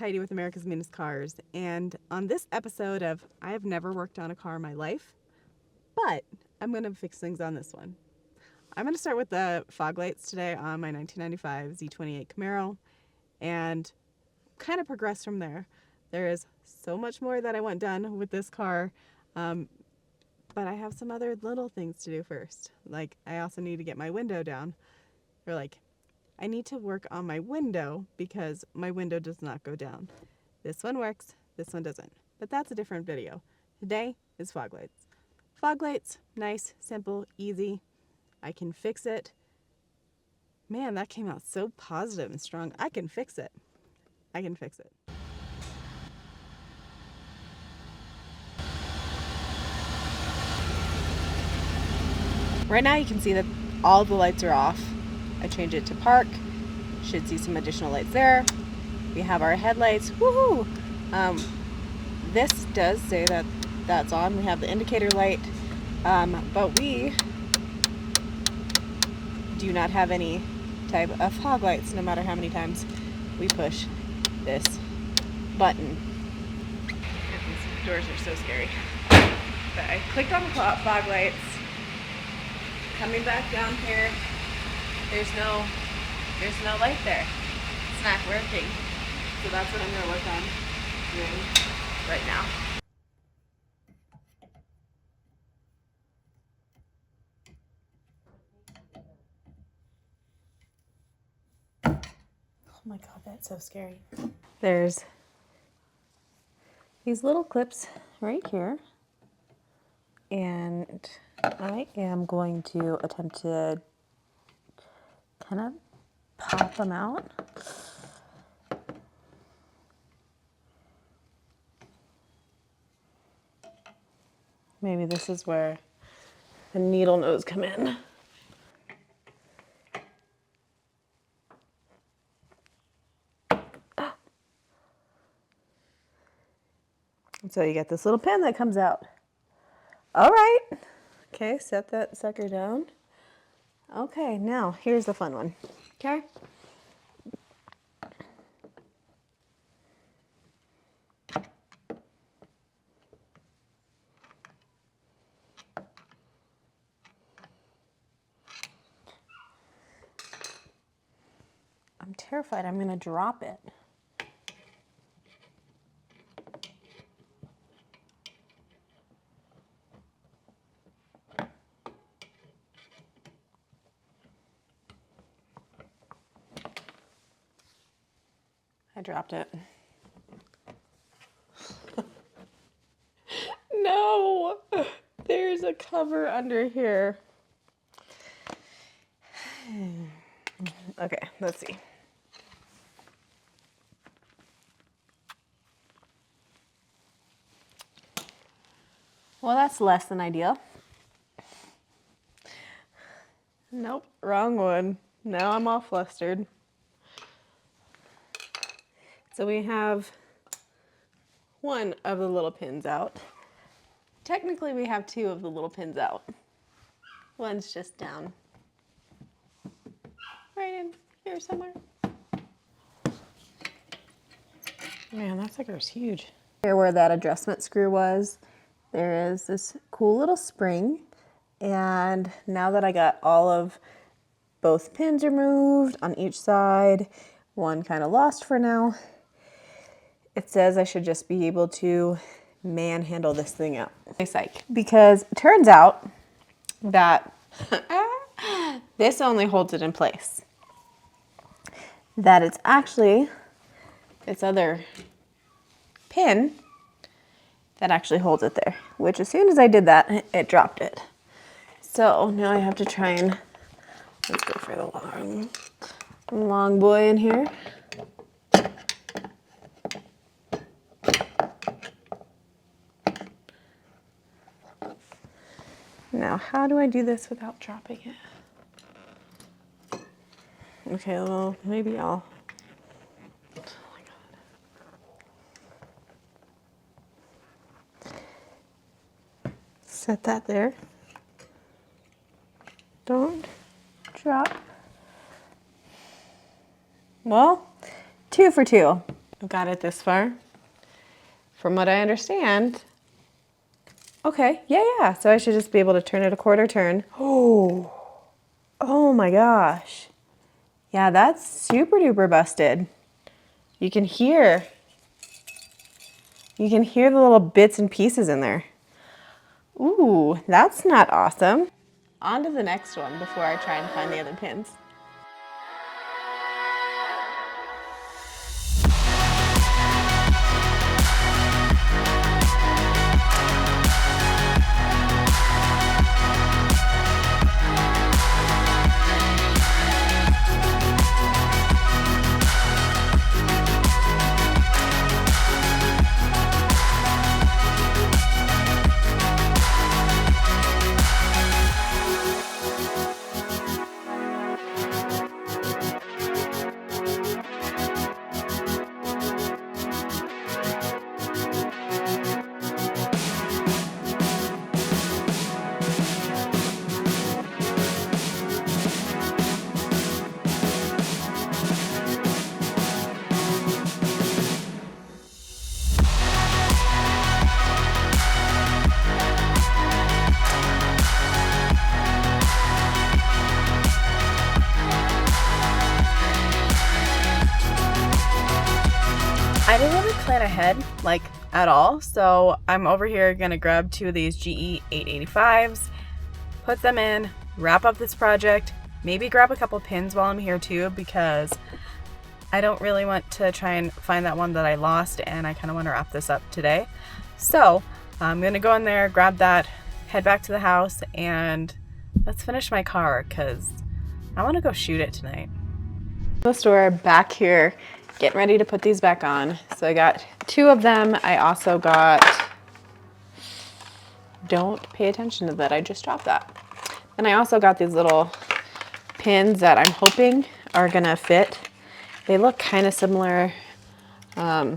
Heidi with America's Meanest Cars, and on this episode of I have never worked on a car in my life, but I'm going to fix things on this one. I'm going to start with the fog lights today on my 1995 Z28 Camaro and kind of progress from there. There is so much more that I want done with this car, but I have some other little things to do first. Like, I also need to get my window down. I need to work on my window because my window does not go down. This one works, this one doesn't. But that's a different video. Today is fog lights. Fog lights, nice, simple, easy. I can fix it. Man, that came out so positive and strong. I can fix it. I can fix it. Right now you can see that all the lights are off. I changed it to park. Should see some additional lights there. We have our headlights. Woohoo! This does say that that's on. We have the indicator light, but we do not have any type of fog lights, no matter how many times we push this button. These doors are so scary. But I clicked on the fog lights. Coming back down here, there's no light there. It's not working. So that's what I'm going to work on doing right now. Oh my God, that's so scary. There's these little clips right here. And I am going to attempt to kind of pop them out. Maybe this is where the needle nose come in. And so you get this little pin that comes out. All right. Okay, set that sucker down. Okay, now here's the fun one. Okay. I'm terrified I'm gonna drop it. I dropped it. No, there's a cover under here. Okay, let's see. Well, that's less than ideal. Nope, wrong one. Now I'm all flustered. So we have one of the little pins out. Technically, we have two of the little pins out. One's just down right in here somewhere. Man, that sucker's huge. Here where that adjustment screw was, there is this cool little spring. And now that I got all of both pins removed on each side, one kind of lost for now, it says I should just be able to manhandle this thing out. Psych. Because it turns out that this only holds it in place. That it's actually this other pin that actually holds it there, which as soon as I did that, it dropped it. So now I have to try and, let's go for the long boy in here. Now, how do I do this without dropping it? Okay, well, maybe I'll, oh my God. Set that there. Don't drop. Well, 2 for 2. I've got it this far. From what I understand, okay, yeah. So I should just be able to turn it a quarter turn. Oh my gosh. Yeah, that's super duper busted. You can hear the little bits and pieces in there. Ooh, that's not awesome. On to the next one before I try and find the other pins. I didn't really plan ahead, like, at all, so I'm over here gonna grab 2 of these GE 885s, put them in, wrap up this project, maybe grab a couple pins while I'm here too, because I don't really want to try and find that one that I lost, and I kind of want to wrap this up today. So I'm gonna go in there, grab that, head back to the house, and let's finish my car, because I want to go shoot it tonight. The store back here, getting ready to put these back on. So I got 2 of them. I also got, don't pay attention to that, I just dropped that. And I also got these little pins that I'm hoping are gonna fit. They look kind of similar. I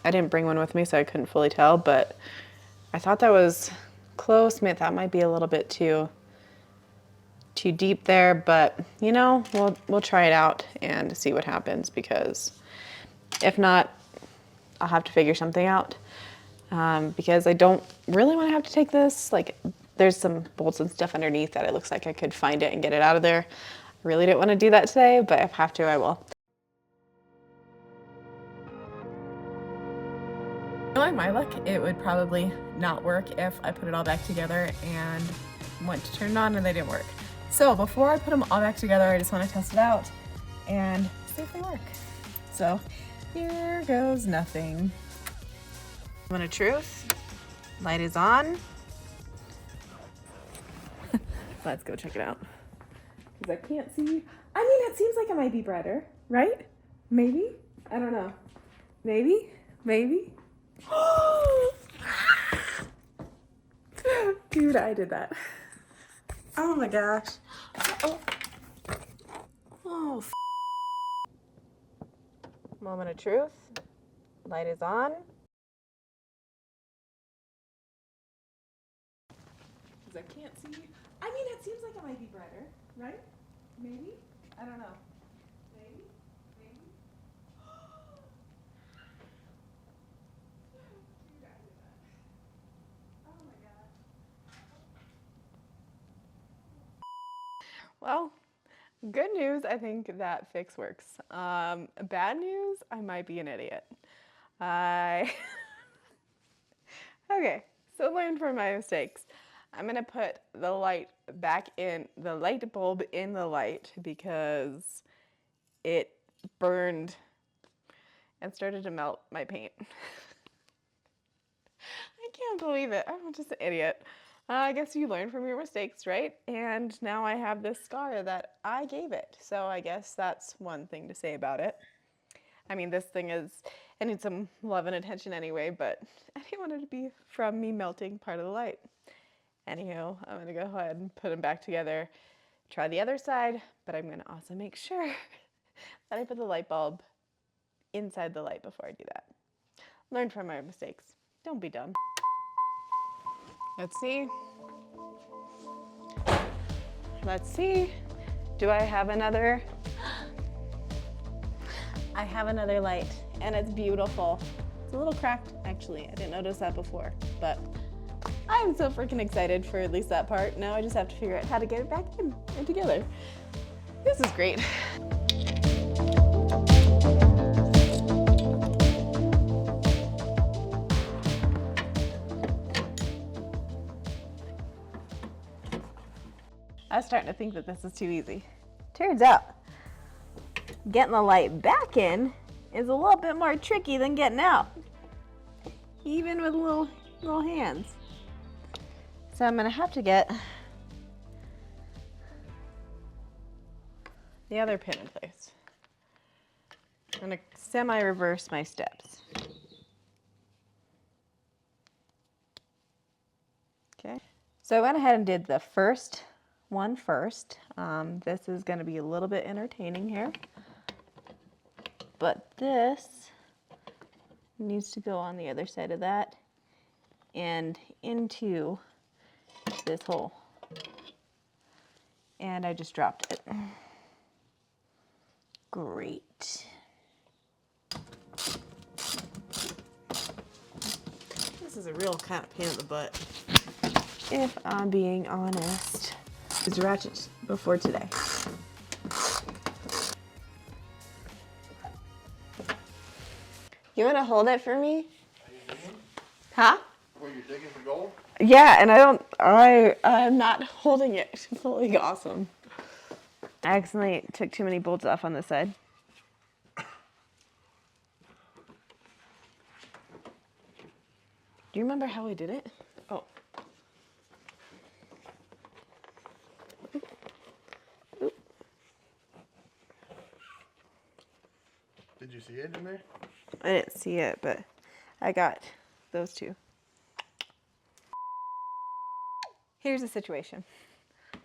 didn't bring one with me, so I couldn't fully tell, but I thought that was close. That might be a little bit too deep there, but you know, we'll try it out and see what happens, because if not, I'll have to figure something out, because I don't really want to have to take this. Like, there's some bolts and stuff underneath that it looks like I could find it and get it out of there. I really didn't want to do that today, but if I have to, I will. Knowing my luck, it would probably not work if I put it all back together and went to turn it on and they didn't work. So before I put them all back together, I just want to test it out and see if they work. So here goes nothing. Moment of truth. Light is on. Let's go check it out. Because I can't see. I mean, it seems like it might be brighter, right? Maybe? I don't know. Maybe? Dude, I did that. Oh my gosh. Oh, moment of truth. Light is on. Because I can't see. I mean, it seems like it might be brighter, right? Maybe? I don't know. Maybe? Dude, I did that. Oh my gosh. Well, good news, I think that fix works. Bad news, I might be an idiot. Okay, so learn from my mistakes. I'm gonna put the light back in, the light bulb in the light, because it burned and started to melt my paint. I can't believe it. I'm just an idiot. I guess you learn from your mistakes, right? And now I have this scar that I gave it. So I guess that's one thing to say about it. I mean, this thing it needs some love and attention anyway, but I didn't want it to be from me melting part of the light. Anywho, I'm gonna go ahead and put them back together, try the other side, but I'm gonna also make sure that I put the light bulb inside the light before I do that. Learn from my mistakes. Don't be dumb. Let's see. Do I have another? I have another light and it's beautiful. It's a little cracked, actually. I didn't notice that before, but I'm so freaking excited for at least that part. Now I just have to figure out how to get it back in and together. This is great. I was starting to think that this is too easy. Turns out, getting the light back in is a little bit more tricky than getting out, even with little hands. So I'm gonna have to get the other pin in place. I'm gonna semi-reverse my steps. Okay, so I went ahead and did the first one first. This is gonna be a little bit entertaining here, but this needs to go on the other side of that and into this hole. And I just dropped it. Great. This is a real kind of pain in the butt, if I'm being honest. It's ratchet before today. You want to hold it for me? Are you digging? Huh? Were you digging for gold? Yeah, and I'm not holding it. It's totally awesome. I accidentally took too many bolts off on this side. Do you remember how we did it? Oh. Oop. Did you see it in there? I didn't see it, but I got those two. Here's the situation.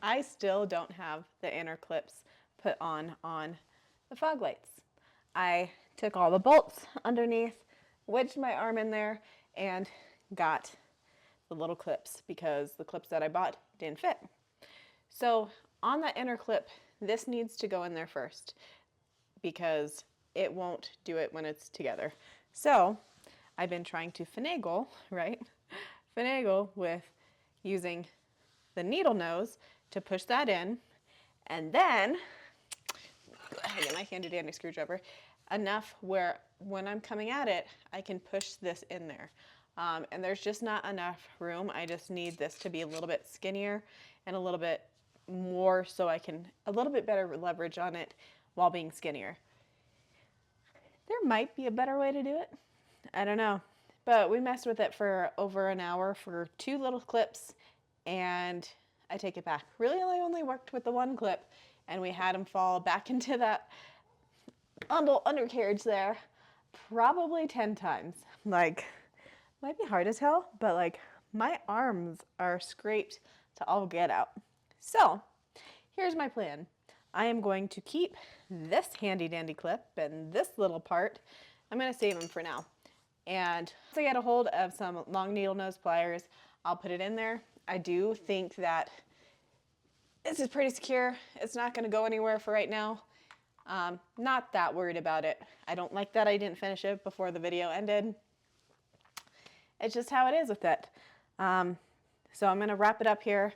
I still don't have the inner clips put on the fog lights. I took all the bolts underneath, wedged my arm in there, and got the little clips because the clips that I bought didn't fit. So on that inner clip, this needs to go in there first because it won't do it when it's together. So I've been trying to finagle, right? Finagle with using the needle nose to push that in, and then go ahead and get my handy dandy screwdriver, enough where when I'm coming at it, I can push this in there. And there's just not enough room. I just need this to be a little bit skinnier and a little bit more so I can, a little bit better leverage on it while being skinnier. There might be a better way to do it. I don't know. But we messed with it for over an hour for 2 little clips, and I take it back. Really, I only worked with the 1 clip, and we had him fall back into that undercarriage there probably 10 times. Like, might be hard as hell, but like my arms are scraped to all get out. So here's my plan. I am going to keep this handy dandy clip and this little part. I'm gonna save them for now. And once I get a hold of some long needle nose pliers, I'll put it in there. I do think that this is pretty secure. It's not gonna go anywhere for right now. Not that worried about it. I don't like that I didn't finish it before the video ended. It's just how it is with it. So I'm gonna wrap it up here.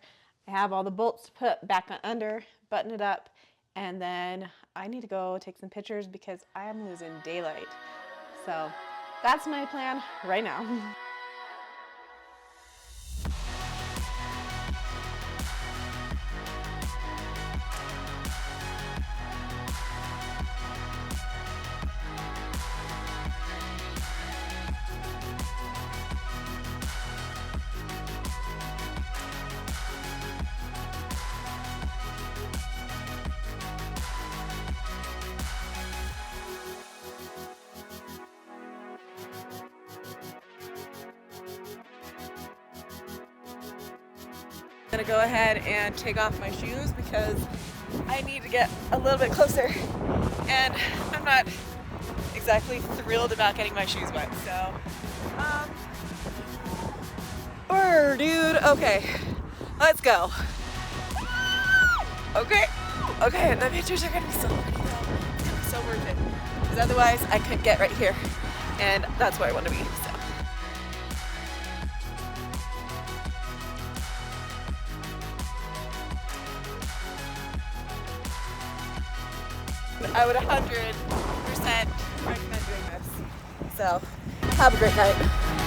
I have all the bolts put back under, button it up, and then I need to go take some pictures because I am losing daylight. So that's my plan right now. I'm gonna go ahead and take off my shoes because I need to get a little bit closer, and I'm not exactly thrilled about getting my shoes wet. So, dude, okay, let's go. Okay, the pictures are gonna be so pretty though. It's gonna be so worth it. because otherwise I could get right here, and that's where I want to be. So. I would 100% recommend doing this. So, have a great night.